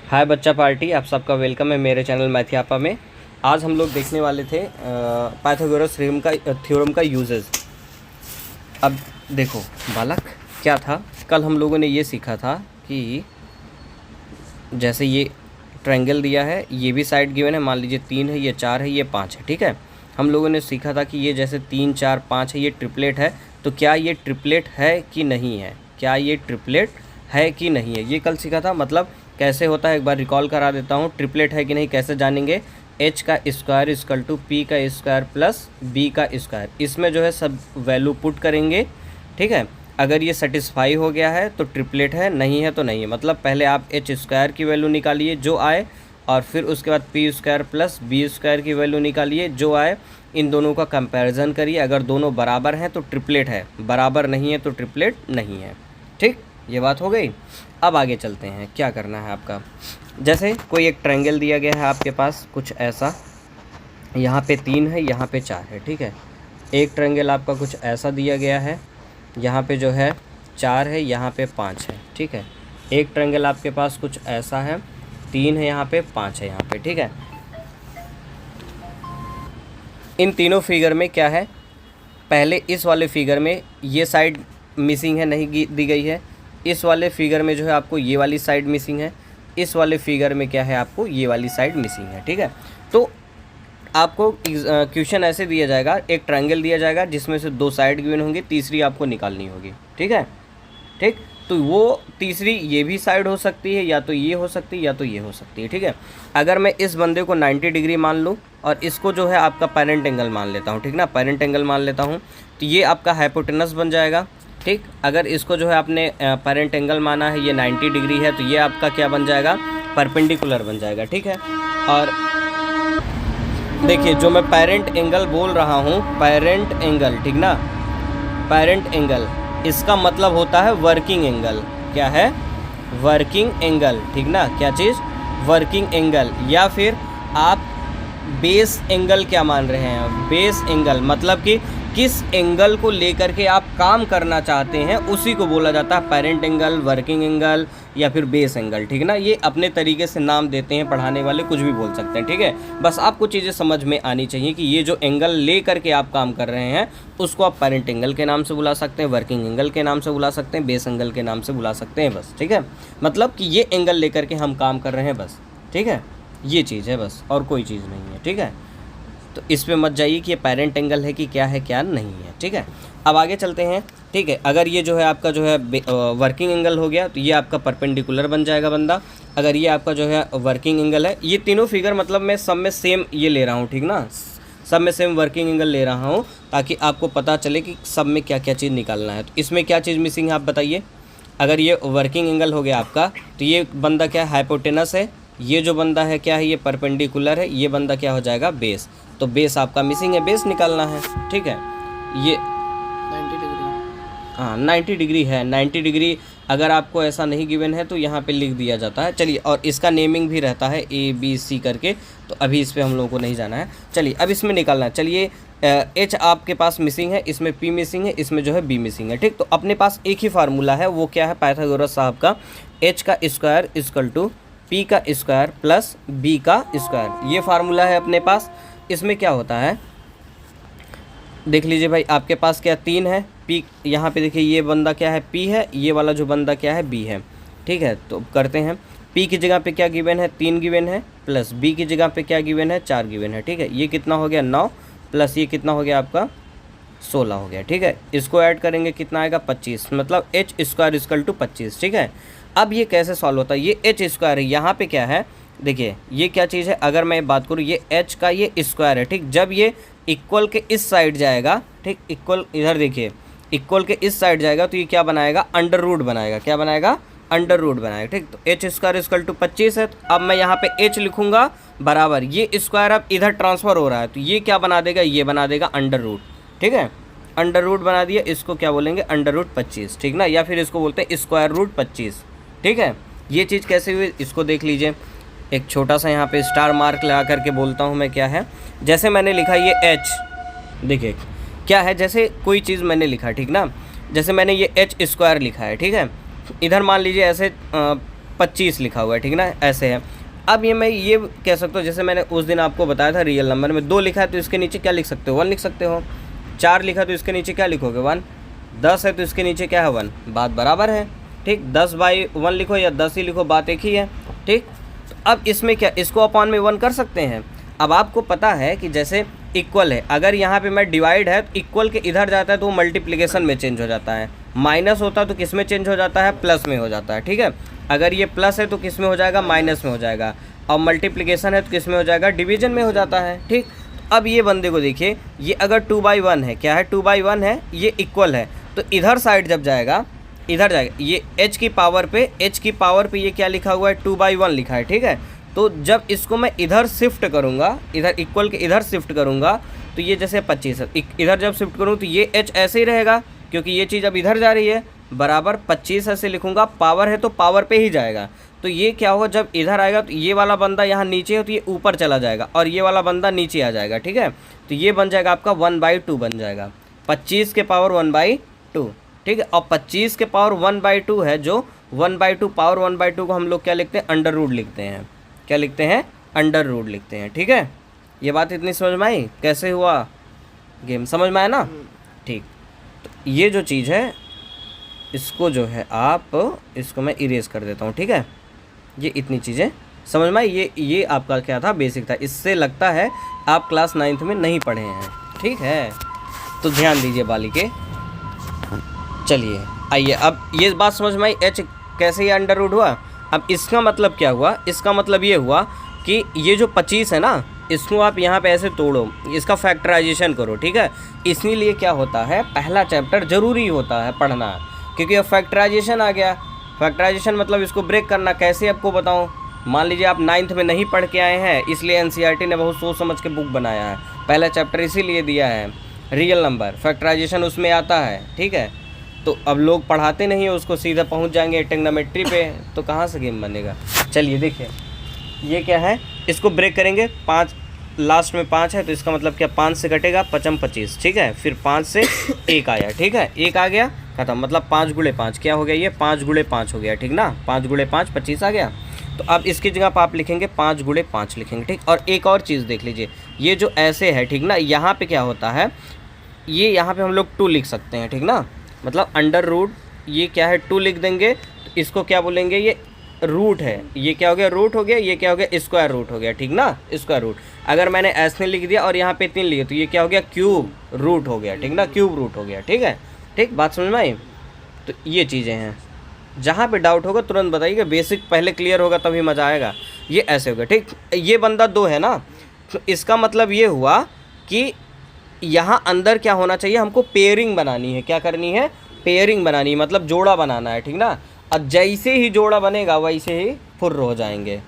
हाय बच्चा पार्टी, आप सबका वेलकम है मेरे चैनल मैथियापा में। आज हम लोग देखने वाले थे पाइथागोरस थ्योरम का यूजेस। अब देखो बालक, क्या था, कल हम लोगों ने ये सीखा था कि जैसे ये ट्रायंगल दिया है, ये भी साइड गिवन है, मान लीजिए 3 है, ये 4 है, ये 5 है, ठीक है। हम लोगों ने सीखा था कि ये जैसे 3, 4, 5 है, ये ट्रिपलेट है, तो क्या ये ट्रिपलेट है कि नहीं है, क्या ये ट्रिपलेट है कि नहीं है, ये कल सीखा था। मतलब कैसे होता है एक बार रिकॉल करा देता हूँ। ट्रिपलेट है कि नहीं कैसे जानेंगे, h का स्क्वायर इक्वल टू p का स्क्वायर प्लस b का स्क्वायर, इसमें जो है सब वैल्यू पुट करेंगे, ठीक है। अगर ये सेटिस्फाई हो गया है तो ट्रिपलेट है, नहीं है तो नहीं है। मतलब पहले आप h स्क्वायर की वैल्यू निकालिए जो आए, और फिर उसके बाद p square plus b square की वैल्यू निकालिए जो आए। इन दोनों का कंपैरिजन करिए, अगर दोनों बराबर हैं तो ट्रिपलेट है, बराबर नहीं है तो ट्रिपलेट नहीं है। ठीक, ये बात हो गई। अब आगे चलते हैं, क्या करना है आपका। जैसे कोई एक ट्रायंगल दिया गया है आपके पास कुछ ऐसा, यहाँ पे 3 है, यहाँ पे 4 है, ठीक है। एक ट्रायंगल आपका कुछ ऐसा दिया गया है, यहाँ पे जो है 4 है, यहाँ पे 5 है, ठीक है। एक ट्रायंगल आपके पास कुछ ऐसा है, 3 है, यहाँ पे 5 है, यहाँ पे, ठीक है। इन तीनों फिगर में क्या है, पहले इस वाले फिगर में ये साइड मिसिंग है, नहीं दी गई है। इस वाले फिगर में जो है आपको ये वाली साइड मिसिंग है। इस वाले फिगर में क्या है, आपको ये वाली साइड मिसिंग है, ठीक है। तो आपको क्वेश्चन ऐसे दिया जाएगा, एक ट्रायंगल दिया जाएगा जिसमें से 2 साइड गिवन होंगी, तीसरी आपको निकालनी होगी, ठीक है। ठीक, तो वो तीसरी ये भी साइड हो सकती है, या तो ये हो सकती है, या तो ये हो सकती है, ठीक है। अगर मैं इस बंदे को 90 डिग्री मान लूँ और इसको जो है आपका पेरेंट एंगल मान लेता हूँ, ठीक ना, पेरेंट एंगल मान लेता हूँ, तो ये आपका हाइपोटेनस बन जाएगा, ठीक। अगर इसको जो है आपने पेरेंट एंगल माना है, ये 90 डिग्री है, तो ये आपका क्या बन जाएगा, परपेंडिकुलर बन जाएगा, ठीक है। और देखिए जो मैं पेरेंट एंगल बोल रहा हूँ, पेरेंट एंगल, ठीक ना, पेरेंट एंगल, इसका मतलब होता है वर्किंग एंगल। क्या है, वर्किंग एंगल, ठीक ना, क्या चीज़, वर्किंग एंगल। या फिर आप बेस एंगल क्या मान रहे हैं, बेस एंगल, मतलब कि किस एंगल को लेकर के आप काम करना चाहते हैं, उसी को बोला जाता है पेरेंट एंगल, वर्किंग एंगल या फिर बेस एंगल, ठीक ना। ये अपने तरीके से नाम देते हैं, पढ़ाने वाले कुछ भी बोल सकते हैं, ठीक है। बस आपको चीज़ें समझ में आनी चाहिए कि ये जो एंगल ले करके आप काम कर रहे हैं उसको आप पेरेंट एंगल के नाम से बुला सकते हैं, वर्किंग एंगल के नाम से बुला सकते हैं, बेस एंगल के नाम से बुला सकते हैं, बस, ठीक है। मतलब कि ये एंगल ले करके हम काम कर रहे हैं, बस, ठीक है। ये चीज़ है बस, और कोई चीज़ नहीं है, ठीक है। तो इस पे मत जाइए कि ये पेरेंट एंगल है कि क्या है क्या नहीं है, ठीक है। अब आगे चलते हैं, ठीक है। अगर ये जो है आपका जो है वर्किंग एंगल हो गया, तो ये आपका परपेंडिकुलर बन जाएगा बंदा। अगर ये आपका जो है वर्किंग एंगल है, ये तीनों फिगर मतलब मैं सब में सेम ये ले रहा हूँ, ठीक ना, सब में सेम वर्किंग एंगल ले रहा हूँ ताकि आपको पता चले कि सब में क्या क्या चीज़ निकालना है। तो इसमें क्या चीज़ मिसिंग है आप बताइए। अगर ये वर्किंग एंगल हो गया आपका, तो ये बंदा क्या है, हाइपोटेनस है। ये जो बंदा है क्या है, ये परपेंडिकुलर है। ये बंदा क्या हो जाएगा, बेस। तो बेस आपका मिसिंग है, बेस निकालना है, ठीक है। ये 90 डिग्री, हाँ 90 डिग्री है, 90 डिग्री अगर आपको ऐसा नहीं गिवन है तो यहाँ पे लिख दिया जाता है। चलिए, और इसका नेमिंग भी रहता है ABC करके, तो अभी इस पर हम लोगों को नहीं जाना है। चलिए अब इसमें निकालना है। चलिए H आपके पास मिसिंग है, इसमें P मिसिंग है, इसमें जो है B मिसिंग है, ठीक। तो अपने पास एक ही फार्मूला है, वो क्या है, पाइथागोरस साहब का, H का स्क्वायर इक्वल टू P का स्क्वायर प्लस B का स्क्वायर, ये फार्मूला है अपने पास। इसमें क्या होता है देख लीजिए भाई, आपके पास क्या 3 है, P यहाँ पे देखिए, ये बंदा क्या है, P है, ये वाला जो बंदा क्या है, B है, ठीक है। तो करते हैं, P की जगह पे क्या गिवन है, 3 गिवन है, प्लस B की जगह पे क्या गिवन है, 4 गिवन है, ठीक है। ये कितना हो गया, 9, प्लस ये कितना हो गया आपका, 16 हो गया, ठीक है। इसको ऐड करेंगे कितना आएगा, 25, मतलब h स्क्वायर इक्वल टू 25, ठीक है। अब ये कैसे सॉल्व होता है, ये h स्क्वायर है, यहाँ पे क्या है, देखिए ये क्या चीज़ है, अगर मैं बात करूँ, ये h का ये स्क्वायर है, ठीक। जब ये इक्वल के इस साइड जाएगा, ठीक, इक्वल इधर देखिए, इक्वल के इस साइड जाएगा तो ये क्या बनाएगा, अंडर रूट बनाएगा, क्या बनाएगा, अंडर रूट बनाएगा, ठीक। तो h स्क्वायर इक्वल टू 25 है, तो अब मैं यहाँ पे h लिखूँगा बराबर, ये स्क्वायर अब इधर ट्रांसफ़र हो रहा है, तो ये क्या बना देगा, ये बना देगा अंडर रूट, ठीक है। अंडर रूट बना दिया, इसको क्या बोलेंगे, अंडर रूट 25, ठीक ना, या फिर इसको बोलते हैं स्क्वायर रूट 25, ठीक है। ये चीज़ कैसे हुई, इसको देख लीजिए। एक छोटा सा यहाँ पे स्टार मार्क लगा करके बोलता हूँ मैं, क्या है, जैसे मैंने लिखा ये h, देखिए क्या है, जैसे कोई चीज़ मैंने लिखा, ठीक ना, जैसे मैंने ये h स्क्वायर लिखा है, ठीक है। इधर मान लीजिए ऐसे 25 लिखा हुआ है, ठीक ना, ऐसे है। अब मैं कह सकता हूँ, जैसे मैंने उस दिन आपको बताया था रियल नंबर में 2 लिखा है तो इसके नीचे क्या लिख सकते हो, 1 लिख सकते हो। 4 लिखा तो इसके नीचे क्या लिखोगे, 1। 10 है तो इसके नीचे क्या है, 1। बात बराबर है, ठीक। 10/1 लिखो या 10 ही लिखो, बात एक ही है, ठीक। तो अब इसमें क्या, इसको अपॉन में 1 कर सकते हैं। अब आपको पता है कि जैसे इक्वल है, अगर यहाँ पे मैं डिवाइड है तो इक्वल के इधर जाता है तो वो मल्टीप्लिकेशन में चेंज हो जाता है, माइनस होता है तो किस में चेंज हो जाता है, प्लस में हो जाता है, ठीक है। अगर ये प्लस है तो किस में हो जाएगा, माइनस में हो जाएगा, और मल्टीप्लिकेशन है तो किस में हो जाएगा, डिवीजन में हो जाता है, ठीक। अब ये बंदे को देखिए, ये अगर 2/1 है, क्या है, 2/1 है, ये इक्वल है, तो इधर साइड जब जाएगा, इधर जाएगा, ये h की पावर पे ये क्या लिखा हुआ है, 2/1 लिखा है, ठीक है। तो जब इसको मैं इधर शिफ्ट करूँगा, इधर इक्वल के इधर शिफ्ट करूँगा, तो ये जैसे 25 है, इधर जब शिफ्ट करूँ तो ये h ऐसे ही रहेगा, क्योंकि ये चीज़ अब इधर जा रही है, बराबर 25 ऐसे लिखूँगा, पावर है तो पावर पे ही जाएगा। तो ये क्या होगा, जब इधर आएगा तो ये वाला बंदा यहाँ नीचे है तो ये ऊपर चला जाएगा, और ये वाला बंदा नीचे आ जाएगा, ठीक है। तो ये बन जाएगा आपका 1/2 बन जाएगा, 25 के पावर 1/2, ठीक है। और 25 के पावर 1/2 है, जो 1/2 पावर 1/2 को हम लोग क्या लिखते हैं, अंडर रूट लिखते हैं, क्या लिखते हैं, अंडर रूट लिखते हैं, ठीक है। ये बात इतनी समझ में आई, कैसे हुआ गेम, समझ में आया ना, ठीक। तो ये जो चीज़ है, इसको जो है आप, इसको मैं इरेज कर देता हूँ, ठीक है। ये इतनी चीज़ें समझ में आई, ये आपका क्या था, बेसिक था। इससे लगता है आप क्लास 9th में नहीं पढ़े हैं, ठीक है। तो ध्यान दीजिए बालिके, चलिए आइए, अब ये बात समझ में आई, h कैसे ये अंडर रूट हुआ। अब इसका मतलब क्या हुआ, इसका मतलब ये हुआ कि ये जो 25 है ना, इसको आप यहाँ पे ऐसे तोड़ो, इसका फैक्टराइजेशन करो, ठीक है। इसीलिए क्या होता है, पहला चैप्टर ज़रूरी होता है पढ़ना, क्योंकि अब फैक्टराइजेशन आ गया। फैक्टराइजेशन मतलब इसको ब्रेक करना, कैसे आपको बताऊँ। मान लीजिए आप 9th में नहीं पढ़ के आए हैं, इसलिए NCERT ने बहुत सोच समझ के बुक बनाया है, पहला चैप्टर इसीलिए दिया है, रियल नंबर फैक्टराइजेशन उसमें आता है, ठीक है। तो अब लोग पढ़ाते नहीं है उसको, सीधा पहुंच जाएंगे ट्रिग्नोमेट्री पे, तो कहाँ से गेम बनेगा। चलिए देखिए, ये क्या है, इसको ब्रेक करेंगे, 5 लास्ट में 5 है तो इसका मतलब क्या, 5 से कटेगा 5 25, ठीक है। फिर 5 से 1 आया, ठीक है, 1 आ गया, खत्म। मतलब 5 × 5 क्या हो गया, ये 5 × 5 हो गया, ठीक ना, 5 × 5 25 आ गया। तो अब इसकी जगह पर आप लिखेंगे 5 × 5 लिखेंगे, ठीक। और एक और चीज़ देख लीजिए, ये जो ऐसे है, ठीक ना, यहाँ पे क्या होता है, ये यहाँ पे हम लोग 2 लिख सकते हैं, ठीक ना, मतलब अंडर रूट, ये क्या है, 2 लिख देंगे, तो इसको क्या बोलेंगे, ये रूट है, ये क्या हो गया, रूट हो गया, ये क्या हो गया, स्क्वायर रूट हो गया, ठीक ना, स्क्वायर रूट। अगर मैंने ऐसे लिख दिया और यहाँ पे 3 लिखे तो ये क्या हो गया, क्यूब रूट हो गया, ठीक ना, क्यूब रूट हो गया, ठीक है, ठीक। बात समझ में आई। तो ये चीज़ें हैं, जहाँ पे डाउट होगा तुरंत बताइएगा, बेसिक पहले क्लियर होगा तभी मज़ा आएगा। ये ऐसे होगा, ठीक। ये बंदा 2 है ना, तो इसका मतलब ये हुआ कि यहाँ अंदर क्या होना चाहिए, हमको पेयरिंग बनानी है, क्या करनी है, पेयरिंग बनानी है, मतलब जोड़ा बनाना है, ठीक ना। अब जैसे ही जोड़ा बनेगा वैसे ही फुर्र हो जाएंगे,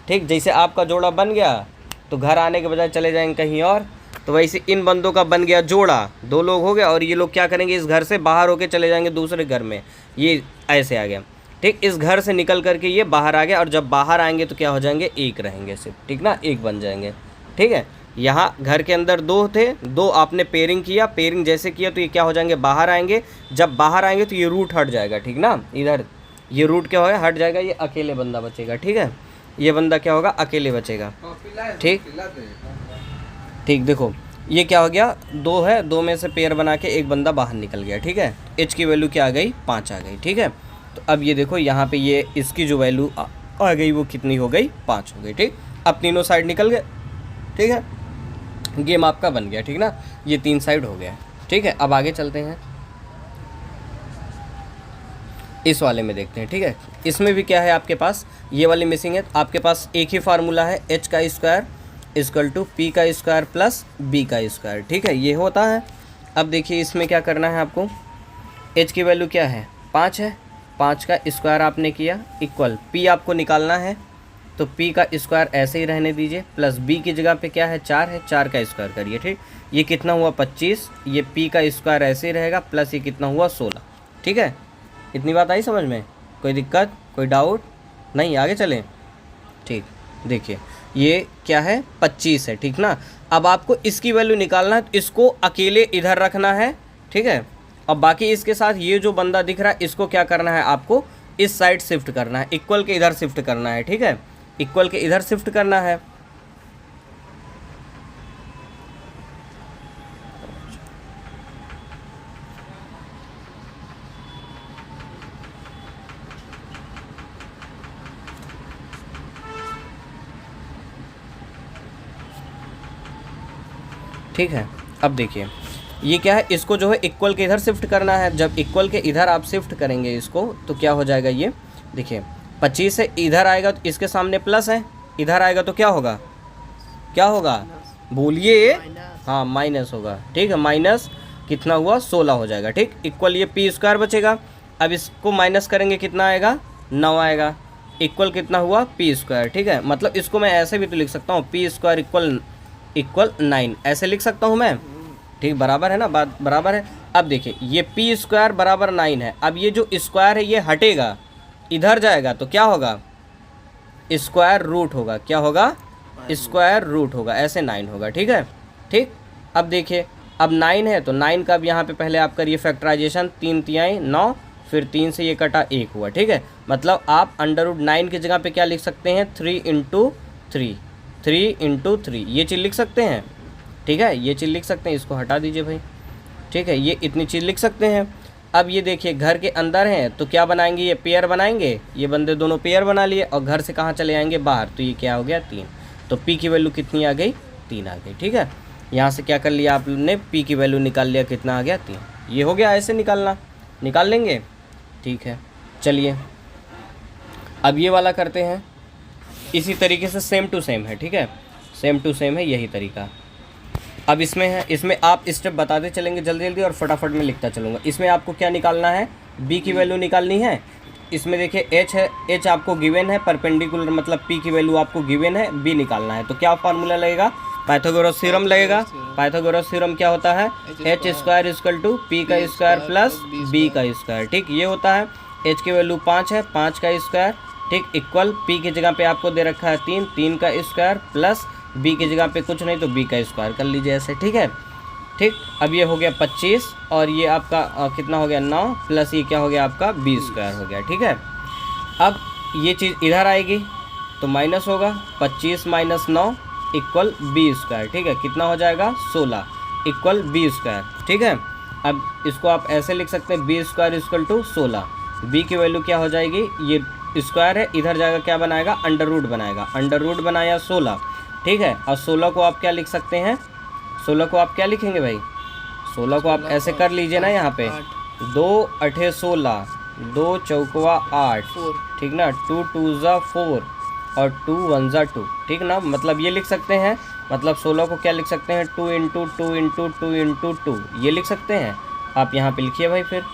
ठीक। जैसे आपका जोड़ा बन गया तो घर आने के बजाय चले जाएंगे कहीं और, तो वैसे इन बंदों का बन गया जोड़ा, 2 लोग हो गए, और ये लोग क्या करेंगे, इस घर से बाहर होके चले जाएंगे दूसरे घर में, ये ऐसे आ गया, ठीक। इस घर से निकल करके ये बाहर आ गया, और जब बाहर आएंगे तो क्या हो जाएंगे, 1 रहेंगे सिर्फ, ठीक ना, 1 बन जाएंगे, ठीक है। यहाँ घर के अंदर 2 थे, 2 आपने पेयरिंग किया, पेयरिंग जैसे किया तो ये क्या हो जाएंगे, बाहर आएंगे। जब बाहर आएंगे तो ये रूट हट जाएगा, ठीक ना, इधर ये रूट क्या होगा, हट जाएगा, ये अकेले बंदा बचेगा, ठीक है। ये बंदा क्या होगा, अकेले बचेगा, ठीक, ठीक। देखो ये क्या हो गया, 2 है, 2 में से पेयर बना के एक बंदा बाहर निकल गया, ठीक है। h की वैल्यू क्या आ गई, 5 आ गई, ठीक है। तो अब ये देखो यहाँ पे ये इसकी जो वैल्यू आ गई वो कितनी हो गई, 5 हो गई, ठीक। अब तीनों साइड निकल गए, ठीक है, गेम आपका बन गया, ठीक ना, ये 3 साइड हो गया, ठीक है। अब आगे चलते हैं, इस वाले में देखते हैं, ठीक है। इसमें भी क्या है आपके पास, ये वाली मिसिंग है, आपके पास एक ही फार्मूला है, h का स्क्वायर इक्वल टू p का स्क्वायर प्लस b का स्क्वायर, ठीक है, ये होता है। अब देखिए इसमें क्या करना है आपको, h की वैल्यू क्या है, 5 है, 5 का स्क्वायर आपने किया इक्वल p आपको निकालना है, तो p का स्क्वायर ऐसे ही रहने दीजिए, प्लस b की जगह पे क्या है, 4 है, 4 का स्क्वायर करिए, ठीक। ये कितना हुआ, 25, ये p का स्क्वायर ऐसे ही रहेगा, प्लस ये कितना हुआ, 16, ठीक है। इतनी बात आई समझ में, कोई दिक्कत, कोई डाउट नहीं, आगे चलें, ठीक। देखिए ये क्या है, 25 है, ठीक ना। अब आपको इसकी वैल्यू निकालना है, तो इसको अकेले इधर रखना है, ठीक है। अब बाकी इसके साथ ये जो बंदा दिख रहा है इसको क्या करना है, आपको इस साइड शिफ्ट करना है, इक्वल के इधर शिफ्ट करना है, ठीक है, इक्वल के इधर शिफ्ट करना है। ठीक है, अब देखिए ये क्या है, इसको जो है इक्वल के इधर शिफ्ट करना है। जब इक्वल के इधर आप शिफ्ट करेंगे इसको तो क्या हो जाएगा, ये देखिए 25 से इधर आएगा तो इसके सामने प्लस है, इधर आएगा तो क्या होगा, क्या होगा बोलिए, हाँ माइनस होगा। ठीक है, माइनस कितना हुआ 16 हो जाएगा। ठीक, इक्वल ये पी स्क्वायर बचेगा। अब इसको माइनस करेंगे कितना आएगा, 9 आएगा। इक्वल कितना हुआ पी स्क्वायर। ठीक है, मतलब इसको मैं ऐसे भी तो लिख सकता हूँ, पी स्क्वायर इक्वल 9 ऐसे लिख सकता हूँ मैं। ठीक, बराबर है ना, बात बराबर है। अब देखिए ये पी स्क्वायर बराबर 9 है। अब ये जो स्क्वायर है ये हटेगा, इधर जाएगा तो क्या होगा, स्क्वायर रूट होगा। क्या होगा, स्क्वायर रूट होगा, ऐसे 9 होगा। ठीक है, ठीक। अब देखिए अब 9 है तो 9 का अब यहाँ पे पहले आप करिए फैक्टराइजेशन, 3 तिहाई 9, फिर 3 से ये कटा 1 हुआ। ठीक है, मतलब आप √9 की जगह पे क्या लिख सकते हैं, 3 इंटू 3 ये चीज़ लिख सकते हैं। ठीक है, ये चीज़ लिख सकते हैं, इसको हटा दीजिए भाई। ठीक है, ये इतनी चीज़ लिख सकते हैं। अब ये देखिए घर के अंदर हैं तो क्या बनाएंगे, ये पेयर बनाएंगे, ये बंदे दोनों पेयर बना लिए, और घर से कहाँ चले आएंगे, बाहर, तो ये क्या हो गया 3। तो पी की वैल्यू कितनी आ गई, 3 आ गई। ठीक है, यहाँ से क्या कर लिया आपने, पी की वैल्यू निकाल लिया, कितना आ गया 3। ये हो गया, ऐसे निकाल लेंगे। ठीक है, चलिए अब ये वाला करते हैं इसी तरीके से, सेम टू सेम है। ठीक है, सेम टू सेम है, यही तरीका। अब इसमें है, इसमें आप स्टेप बताते चलेंगे जल्दी जल्दी और फटाफट में लिखता चलूँगा। इसमें आपको क्या निकालना है, बी की वैल्यू निकालनी है। इसमें देखिए एच है, एच आपको गिवन है, परपेंडिकुलर मतलब पी की वैल्यू आपको गिवन है, बी निकालना है। तो क्या फार्मूला लगेगा, पाइथागोरस थ्योरम लगेगा। पाइथागोरस थ्योरम क्या होता है, H square equal to P का स्क्वायर प्लस बी का स्क्वायर। ठीक, ये होता है। एच की वैल्यू 5 है, 5 का स्क्वायर, ठीक, इक्वल पी की जगह पे आपको दे रखा है 3 का स्क्वायर प्लस बी की जगह पे कुछ नहीं तो बी का स्क्वायर कर लीजिए ऐसे। ठीक है, ठीक। अब ये हो गया 25 और ये आपका कितना हो गया 9 प्लस ये क्या हो गया आपका बी स्क्वायर हो गया। ठीक है, अब ये चीज़ इधर आएगी तो माइनस होगा, 25 माइनस 9 इक्वल बी स्क्वायर। ठीक है, कितना हो जाएगा 16 इक्वल बी स्क्वायर। ठीक है, अब इसको आप ऐसे लिख सकते हैं, B square equal to 16। B की वैल्यू क्या हो जाएगी, ये स्क्वायर है, इधर जाएगा क्या बनाएगा, अंडर रूट बनाएगा, अंडर रूट बनाया 16। ठीक है, और 16 को आप क्या लिख सकते हैं, 16 को आप क्या लिखेंगे भाई, 16 को आप ऐसे कर लीजिए ना, यहाँ पे 2 8 16, 2 चौकवा 8, ठीक ना, 2 2 ज़ा 4 और 2 1 ज़ा 2। ठीक ना, मतलब ये लिख सकते हैं, मतलब 16 को क्या लिख सकते हैं, 2 इंटू 2 इंटू 2 इंटू 2 ये लिख सकते हैं। आप यहाँ पे लिखिए भाई, फिर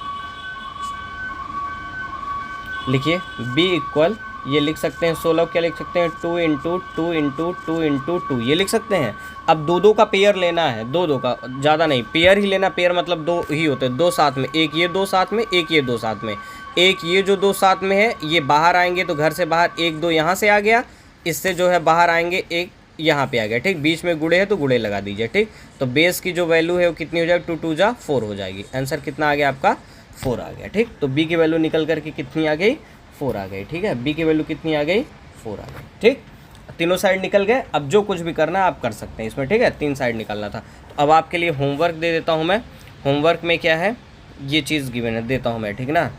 लिखिए b इक्वल, ये लिख सकते हैं 16 क्या लिख सकते हैं, 2 इंटू 2 इंटू 2 इंटू 2 ये लिख सकते हैं। अब दो का पेयर लेना है, दो का, ज़्यादा नहीं, पेयर ही लेना। पेयर मतलब 2 ही होते हैं, 2 साथ में, एक ये 2 साथ में, एक ये 2 साथ में, एक ये जो 2 साथ में है ये बाहर आएंगे तो घर से बाहर 1 2 यहाँ से आ गया, इससे जो है बाहर आएंगे 1 यहाँ पे आ गया। ठीक, बीच में गुड़े है तो गुड़े लगा दीजिए। ठीक, तो बेस की जो वैल्यू है वो कितनी हो जाएगी, 2 2 ज़ा 4 हो जाएगी। आंसर कितना आ गया आपका, 4 आ गया। ठीक, तो बी की वैल्यू निकल करके कितनी आ गई, 4 आ गई। ठीक है, बी की वैल्यू कितनी आ गई, 4 आ गई। ठीक, तीनों साइड निकल गए। अब जो कुछ भी करना है आप कर सकते हैं इसमें। ठीक है, 3 साइड निकालना था। तो अब आपके लिए होमवर्क दे देता हूँ मैं। होमवर्क में क्या है, ये चीज़ गिवन है, देता हूँ मैं। ठीक ना,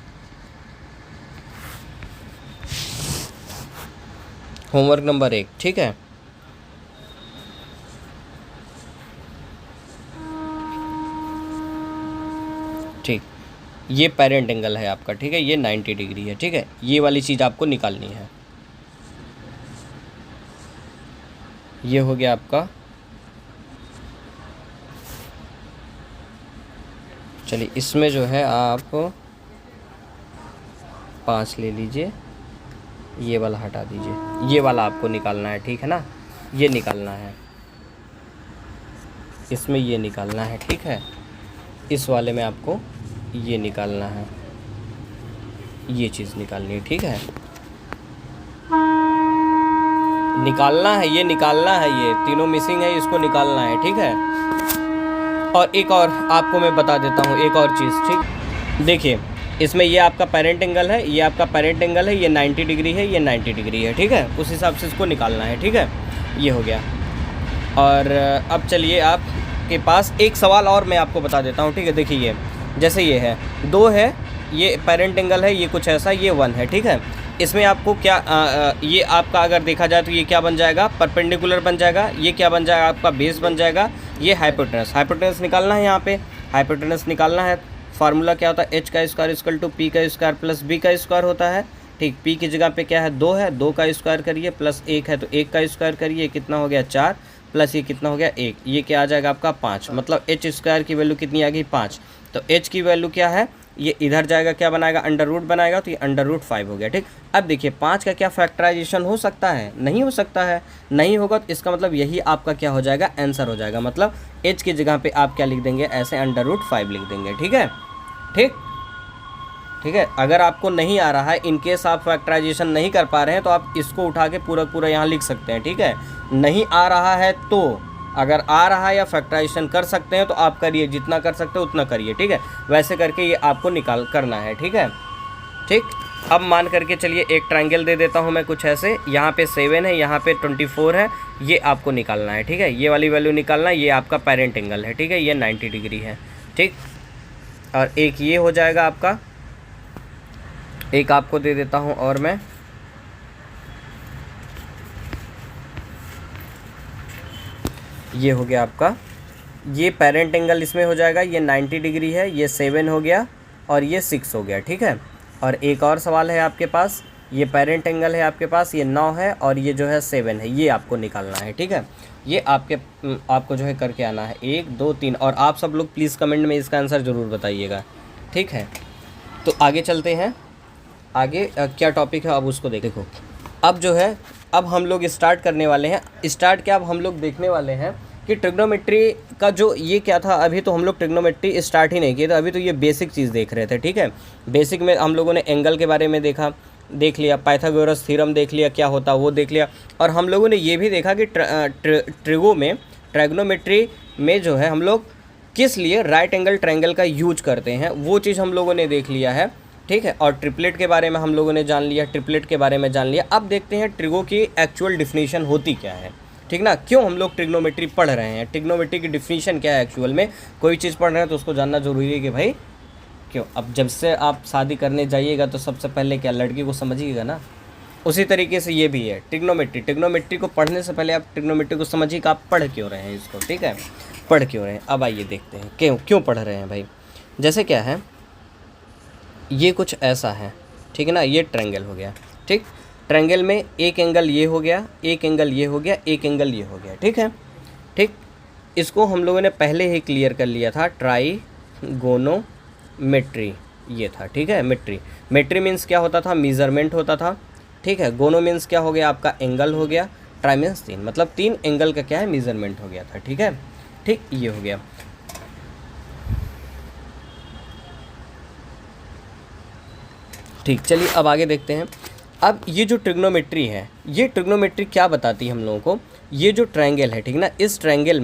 होमवर्क नंबर 1। ठीक है, ठीक, ये पेरेंट एंगल है आपका। ठीक है, ये 90 डिग्री है। ठीक है, ये वाली चीज़ आपको निकालनी है। ये हो गया आपका, चलिए इसमें जो है आप 5 ले लीजिए, ये वाला हटा दीजिए, ये वाला आपको निकालना है। ठीक है ना, ये निकालना है, इसमें ये निकालना है। ठीक है, इस वाले में आपको ये निकालना है, ये चीज़ निकालनी है। ठीक है, निकालना है, ये निकालना है, ये तीनों मिसिंग है, इसको निकालना है। ठीक है, और एक और आपको मैं बता देता हूँ, एक और चीज़। ठीक, देखिए इसमें ये आपका पेरेंट एंगल है, ये आपका पेरेंट एंगल है, ये 90 डिग्री है, ये 90 डिग्री है, ठीक है। उस हिसाब से इसको निकालना है, ठीक है। ये हो गया। और अब चलिए आपके पास एक सवाल और मैं आपको बता देता हूँ, ठीक है। देखिए ये जैसे ये है 2 है, ये पेरेंट एंगल है, ये कुछ ऐसा, ये 1 है, ठीक है। इसमें आपको क्या ये आपका अगर देखा जाए तो ये क्या बन जाएगा, परपेंडिकुलर बन जाएगा। ये क्या बन जाएगा, आपका बेस बन जाएगा। ये हाइपोटेनस निकालना है, यहाँ पे हाइपोटेनस निकालना है। फार्मूला क्या होता है, एच का स्क्वायर इक्वल टू पी का स्क्वायर प्लस बी का स्क्वायर होता है, ठीक। पी की जगह पे क्या है 2 है, 2 का स्क्वायर करिए, प्लस 1 है तो 1 का स्क्वायर करिए, कितना हो गया 4, प्लस ये कितना हो गया 1, ये क्या आ जाएगा आपका 5। मतलब एच स्क्वायर की वैल्यू कितनी आ गई 5। तो एच की वैल्यू क्या है, ये इधर जाएगा, क्या बनाएगा अंडर रूट बनाएगा, तो ये अंडर रूट 5 हो गया, ठीक। अब देखिए 5 का क्या फैक्टराइजेशन हो सकता है, नहीं हो सकता है, नहीं होगा तो इसका मतलब यही आपका क्या हो जाएगा, आंसर हो जाएगा। मतलब एच की जगह पे आप क्या लिख देंगे, ऐसे अंडर रूट 5 लिख देंगे, ठीक है, ठीक है। अगर आपको नहीं आ रहा है, इनकेस आप फैक्टराइजेशन नहीं कर पा रहे हैं, तो आप इसको उठा के पूरा यहाँ लिख सकते हैं, ठीक है। नहीं आ रहा है तो, अगर आ रहा है या फैक्टराइजेशन कर सकते हैं तो आप करिए, जितना कर सकते हो उतना करिए, ठीक है। वैसे करके ये आपको निकाल करना है, ठीक है, ठीक। अब मान करके चलिए एक ट्रायंगल दे देता हूँ मैं कुछ ऐसे, यहाँ पे 7 है, यहाँ पे 24 है, ये आपको निकालना है, ठीक है। ये वाली वैल्यू निकालना है, ये आपका पेरेंट एंगल है, ठीक है, ये 90 डिग्री है, ठीक। और एक ये हो जाएगा आपका, एक आपको दे देता हूँ और मैं, ये हो गया आपका, ये पेरेंट एंगल इसमें हो जाएगा, ये 90 डिग्री है, ये 7 हो गया और ये 6 हो गया, ठीक है। और एक और सवाल है आपके पास, ये पेरेंट एंगल है आपके पास, ये 9 है और ये जो है 7 है, ये आपको निकालना है, ठीक है। ये आपको जो है करके आना है 1 2 3। और आप सब लोग प्लीज़ कमेंट में इसका आंसर ज़रूर बताइएगा, ठीक है। तो आगे चलते हैं, आगे क्या टॉपिक है अब उसको देखो। अब जो है, अब हम लोग स्टार्ट करने वाले हैं। स्टार्ट क्या, अब हम लोग देखने वाले हैं कि ट्रिग्नोमेट्री का जो ये क्या था। अभी तो हम लोग ट्रिग्नोमेट्री स्टार्ट ही नहीं किए थे, अभी तो ये बेसिक चीज़ देख रहे थे, ठीक है। बेसिक में हम लोगों ने एंगल के बारे में देख लिया, पाइथागोरस थ्योरम देख लिया, क्या होता वो देख लिया। और हम लोगों ने ये भी देखा कि ट्रिग्नोमेट्री में जो है हम लोग किस लिए राइट एंगल ट्रायंगल का यूज करते हैं, वो चीज़ हम लोगों ने देख लिया है, ठीक है। और ट्रिपलेट के बारे में हम लोगों ने जान लिया, ट्रिपलेट के बारे में जान लिया। अब देखते हैं ट्रिगो की एक्चुअल डिफिनीशन होती क्या है, ठीक ना। क्यों हम लोग ट्रिग्नोमेट्री पढ़ रहे हैं, ट्रिग्नोमेट्री की डिफिनीशन क्या है एक्चुअल में। कोई चीज़ पढ़ रहे हैं तो उसको जानना जरूरी है कि भाई क्यों। अब जब से आप शादी करने जाइएगा तो सबसे पहले क्या लड़की को समझिएगा ना, उसी तरीके से ये भी है ट्रिग्नोमेट्री को पढ़ने से पहले आप ट्रिग्नोमेट्री को समझिए कि आप पढ़ क्यों रहे हैं इसको, ठीक है, पढ़ क्यों रहे हैं। अब आइए देखते हैं क्यों पढ़ रहे हैं भाई। जैसे क्या है, ये कुछ ऐसा है, ठीक है ना, ये ट्रायंगल हो गया, ठीक। ट्रायंगल में एक एंगल ये हो गया, एक एंगल ये हो गया, एक एंगल ये हो गया, ठीक है, ठीक। इसको हम लोगों ने पहले ही क्लियर कर लिया था, ट्राइगोनोमेट्री ये था, ठीक है। मेट्री मीन्स क्या होता था, मेजरमेंट होता था, ठीक है। गोनो मीन्स क्या हो गया आपका, एंगल हो गया। ट्राई मीन्स 3, मतलब 3 एंगल का क्या है, मेजरमेंट हो गया था, ठीक है, ठीक। ये हो गया, ठीक। चलिए अब आगे देखते हैं। अब ये जो ट्रिग्नोमेट्री है, ये ट्रिग्नोमेट्री क्या बताती है हम लोगों को। ये जो ट्रायंगल है, ठीक ना, इस ट्रायंगल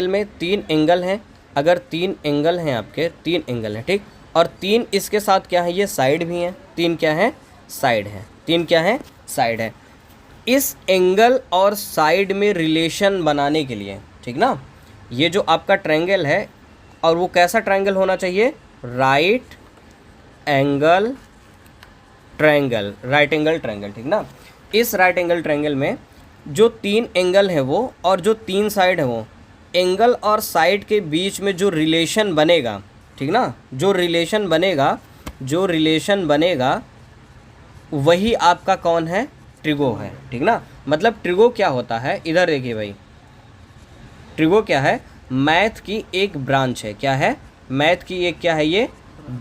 में 3 एंगल हैं। अगर 3 एंगल हैं आपके, 3 एंगल हैं, ठीक। और 3 इसके साथ क्या है, ये साइड भी हैं। 3 क्या है, साइड है। 3 क्या है, साइड है। इस एंगल और साइड में रिलेशन बनाने के लिए, ठीक ना, ये जो आपका ट्रायंगल है, और वो कैसा ट्रायंगल होना चाहिए, राइट एंगल ट्रायंगल, ठीक ना। इस राइट एंगल ट्रायंगल में जो 3 एंगल है वो, और जो 3 साइड है वो, एंगल और साइड के बीच में जो रिलेशन बनेगा, ठीक ना, जो रिलेशन बनेगा वही आपका कौन है, ट्रिगो है, ठीक ना। मतलब ट्रिगो क्या होता है, इधर देखिए भाई, ट्रिगो क्या है, मैथ की एक ब्रांच है। क्या है, मैथ की एक क्या है, ये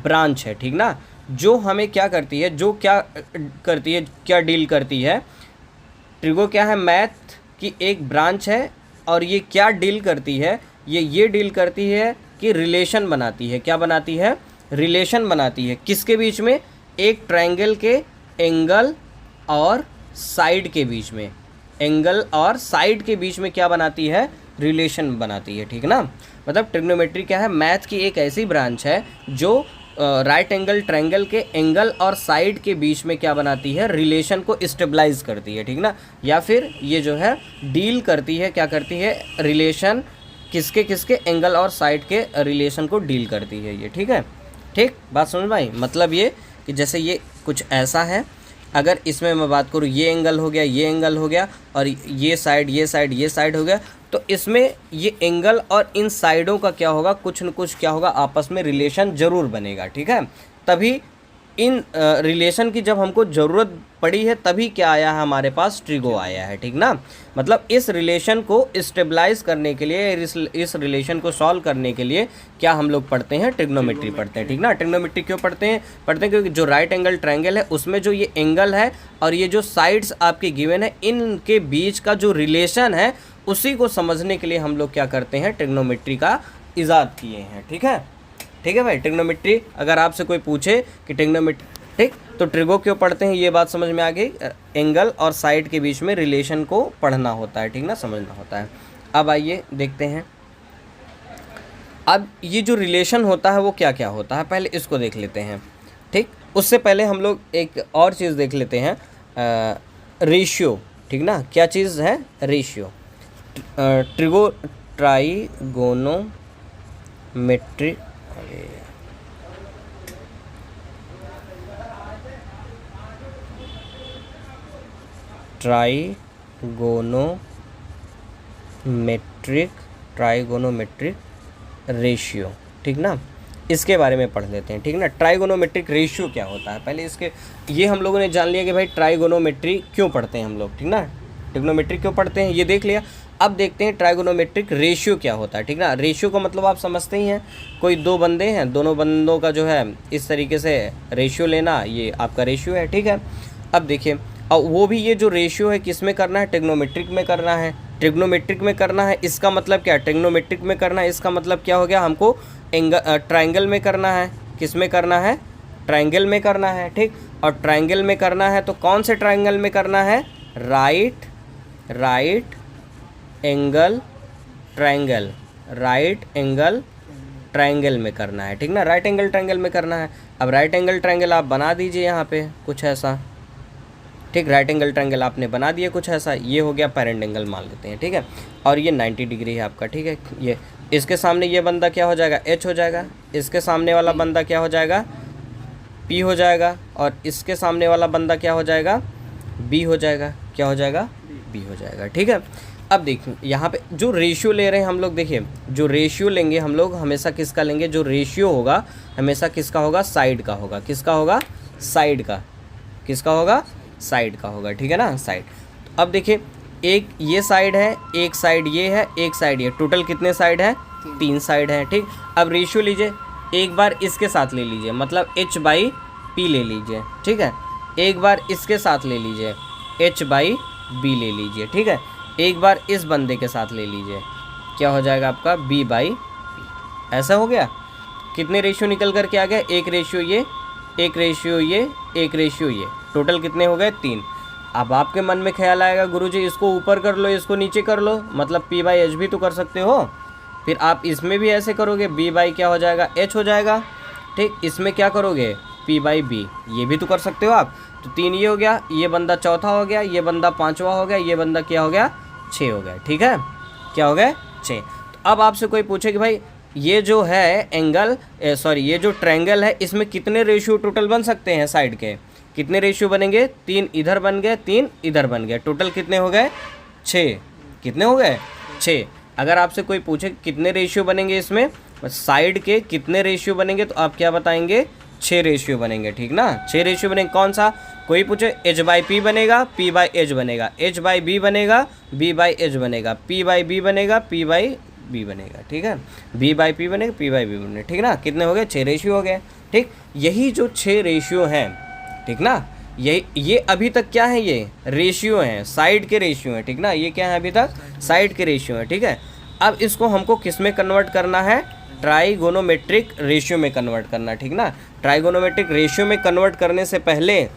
ब्रांच है, ठीक ना। जो हमें क्या करती है, क्या डील करती है, ट्रिगो क्या है, मैथ की एक ब्रांच है। और ये क्या डील करती है, ये डील करती है कि रिलेशन बनाती है। क्या बनाती है, रिलेशन बनाती है। किसके बीच में, एक ट्रायंगल के एंगल और साइड के बीच में, एंगल और साइड के बीच में क्या बनाती है, रिलेशन बनाती है, ठीक ना। मतलब ट्रिग्नोमेट्री क्या है, मैथ की एक ऐसी ब्रांच है जो राइट एंगल ट्रायंगल के एंगल और साइड के बीच में क्या बनाती है, रिलेशन को स्टेबलाइज करती है, ठीक ना, या फिर ये जो है डील करती है, क्या करती है, रिलेशन किसके किसके, एंगल और साइड के रिलेशन को डील करती है ये, ठीक है। ठीक, बात समझ में आई। मतलब ये कि जैसे ये कुछ ऐसा है, अगर इसमें मैं बात करूँ ये एंगल हो गया, ये एंगल हो गया, और ये साइड ये साइड ये साइड हो गया, तो इसमें ये एंगल और इन साइडों का क्या होगा, कुछ न कुछ क्या होगा, आपस में रिलेशन ज़रूर बनेगा, ठीक है। तभी इन रिलेशन की जब हमको ज़रूरत पड़ी है तभी क्या आया है, हमारे पास ट्रिगो आया है, ठीक ना। मतलब इस रिलेशन को स्टेबलाइज करने के लिए, इस रिलेशन को सॉल्व करने के लिए क्या हम लोग पढ़ते हैं, ट्रिग्नोमेट्री पढ़ते हैं, ठीक ना। ट्रिग्नोमेट्री क्यों पढ़ते हैं क्योंकि जो राइट एंगल ट्रायंगल है उसमें जो ये एंगल है और ये जो साइड्स आपके गिवन है, इनके बीच का जो रिलेशन है उसी को समझने के लिए हम लोग क्या करते हैं, ट्रिग्नोमेट्री का इजाद किए हैं, ठीक है। ठीक है भाई, ट्रिग्नोमेट्री अगर आपसे कोई पूछे कि ट्रिग्नोमेट्री, ठीक, तो ट्रिगो क्यों पढ़ते हैं ये बात समझ में आ गई। एंगल और साइड के बीच में रिलेशन को पढ़ना होता है, ठीक ना, समझना होता है। अब आइए देखते हैं, अब ये जो रिलेशन होता है वो क्या क्या होता है, पहले इसको देख लेते हैं, ठीक। उससे पहले हम लोग एक और चीज़ देख लेते हैं, रेशियो, ठीक ना। क्या चीज़ है, रेशियो। ट्राइगोनोमेट्री, ट्राइगोनोमेट्रिक रेशियो, ठीक ना, इसके बारे में पढ़ लेते हैं, ठीक ना। ट्राइगोनोमेट्रिक रेशियो क्या होता है, पहले इसके ये हम लोगों ने जान लिया कि भाई ट्राइगोनोमेट्री क्यों पढ़ते हैं हम लोग, ठीक ना, ट्रिग्नोमेट्री क्यों पढ़ते हैं ये देख लिया। अब देखते हैं ट्राइगोनोमेट्रिक रेशियो क्या होता है, ठीक ना। रेशियो का मतलब आप समझते ही हैं, कोई दो बंदे हैं, दोनों बंदों का जो है इस तरीके से रेशियो लेना, ये आपका रेशियो है, ठीक है। अब देखिए, और वो भी ये जो रेशियो है किस में करना है, ट्रिग्नोमेट्रिक में करना है, ट्रिग्नोमेट्रिक में करना है। इसका मतलब क्या है, ट्रिग्नोमेट्रिक में करना है, इसका मतलब क्या हो गया, हमको ट्रायंगल में करना है, किस में करना है, ट्रायंगल में करना है, ठीक। और ट्रायंगल में करना है तो कौन से ट्रायंगल में करना है, right angle triangle, right angle triangle में करना है, ठीक ना, राइट एंगल ट्रायंगल में करना है। अब राइट एंगल ट्रायंगल आप बना दीजिए यहाँ पे कुछ ऐसा, ठीक, राइट एंगल ट्रायंगल आपने बना दिया कुछ ऐसा, ये हो गया पैरेंट एंगल मान लेते हैं, ठीक है। और ये 90 डिग्री है आपका, ठीक है। ये इसके सामने ये बंदा क्या हो जाएगा, एच हो जाएगा, इसके सामने वाला बंदा क्या हो जाएगा, पी हो जाएगा, और इसके सामने वाला बंदा क्या हो जाएगा, बी हो जाएगा, क्या हो जाएगा, बी हो जाएगा, ठीक है। अब देखिए यहाँ पे जो रेशियो ले रहे हैं हम लोग, देखिए जो रेशियो लेंगे हम लोग हमेशा किसका लेंगे, जो रेशियो होगा हमेशा किसका होगा, साइड का होगा, किसका होगा, साइड का, किसका होगा, साइड का होगा, ठीक है ना, साइड। अब देखिए एक ये साइड है, एक साइड ये है, एक साइड ये, टोटल कितने साइड है, 3 साइड है, ठीक। अब रेशियो लीजिए, एक बार इसके साथ ले लीजिए, मतलब h/p ले लीजिए, ठीक है। एक बार इसके साथ ले लीजिए, h/b ले लीजिए, ठीक है। एक बार इस बंदे के साथ ले लीजिए, क्या हो जाएगा आपका, b/p। ऐसा हो गया, कितने रेशियो निकल कर के आ गया, एक रेशियो ये, एक रेशियो ये, एक रेशियो ये, टोटल कितने हो गए, 3। अब आपके मन में ख्याल आएगा, गुरुजी इसको ऊपर कर लो, इसको नीचे कर लो, मतलब p/h भी तो कर सकते हो। फिर आप इसमें भी ऐसे करोगे, b/ क्या हो जाएगा, h हो जाएगा, ठीक। इसमें क्या करोगे, p/b, ये भी तो कर सकते हो आप। तो 3 ये हो गया, ये बंदा चौथा हो गया, ये बंदा 5वां हो गया, ये बंदा क्या हो गया, 6 हो गया, ठीक है, क्या हो गया, 6। तो अब आपसे कोई पूछे कि भाई ये जो है एंगल, सॉरी ये जो ट्रायंगल है, इसमें कितने रेशियो टोटल बन सकते हैं, साइड के कितने रेशियो बनेंगे, 3 इधर बन गए, 3 इधर बन गए, टोटल कितने हो गए, 6। कितने हो गए, 6। अगर आपसे कोई पूछे कितने रेशियो बनेंगे इसमें, साइड के कितने रेशियो बनेंगे, तो आप क्या बताएंगे, 6 रेशियो बनेंगे, ठीक ना, 6 रेशियो बनेंगे। कौन सा, कोई पूछे h/p बनेगा, p/h बनेगा, h/b बनेगा, b/h बनेगा, p/b बनेगा, p/b बनेगा, ठीक है, b/p बनेगा, p/b बनेगा, ठीक ना। कितने हो गए, 6 रेशियो हो गए, ठीक। यही जो 6 रेशियो हैं, ठीक ना, ये अभी तक क्या है, ये रेशियो हैं, साइड के रेशियो हैं, ठीक ना, ये क्या है अभी तक, साइड के रेशियो हैं, ठीक है। अब इसको हमको किस में कन्वर्ट करना है, ट्राइगोनोमेट्रिक रेशियो में कन्वर्ट करना, ठीक ना। ट्राइगोनोमेट्रिक रेशियो में कन्वर्ट करने से पहले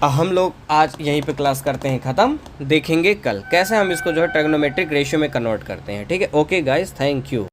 हम लोग आज यहीं पे क्लास करते हैं ख़त्म, देखेंगे कल कैसे हम इसको जो है ट्राइगोनोमेट्रिक रेशियो में कन्वर्ट करते हैं, ठीक है। Okay guys, thank you.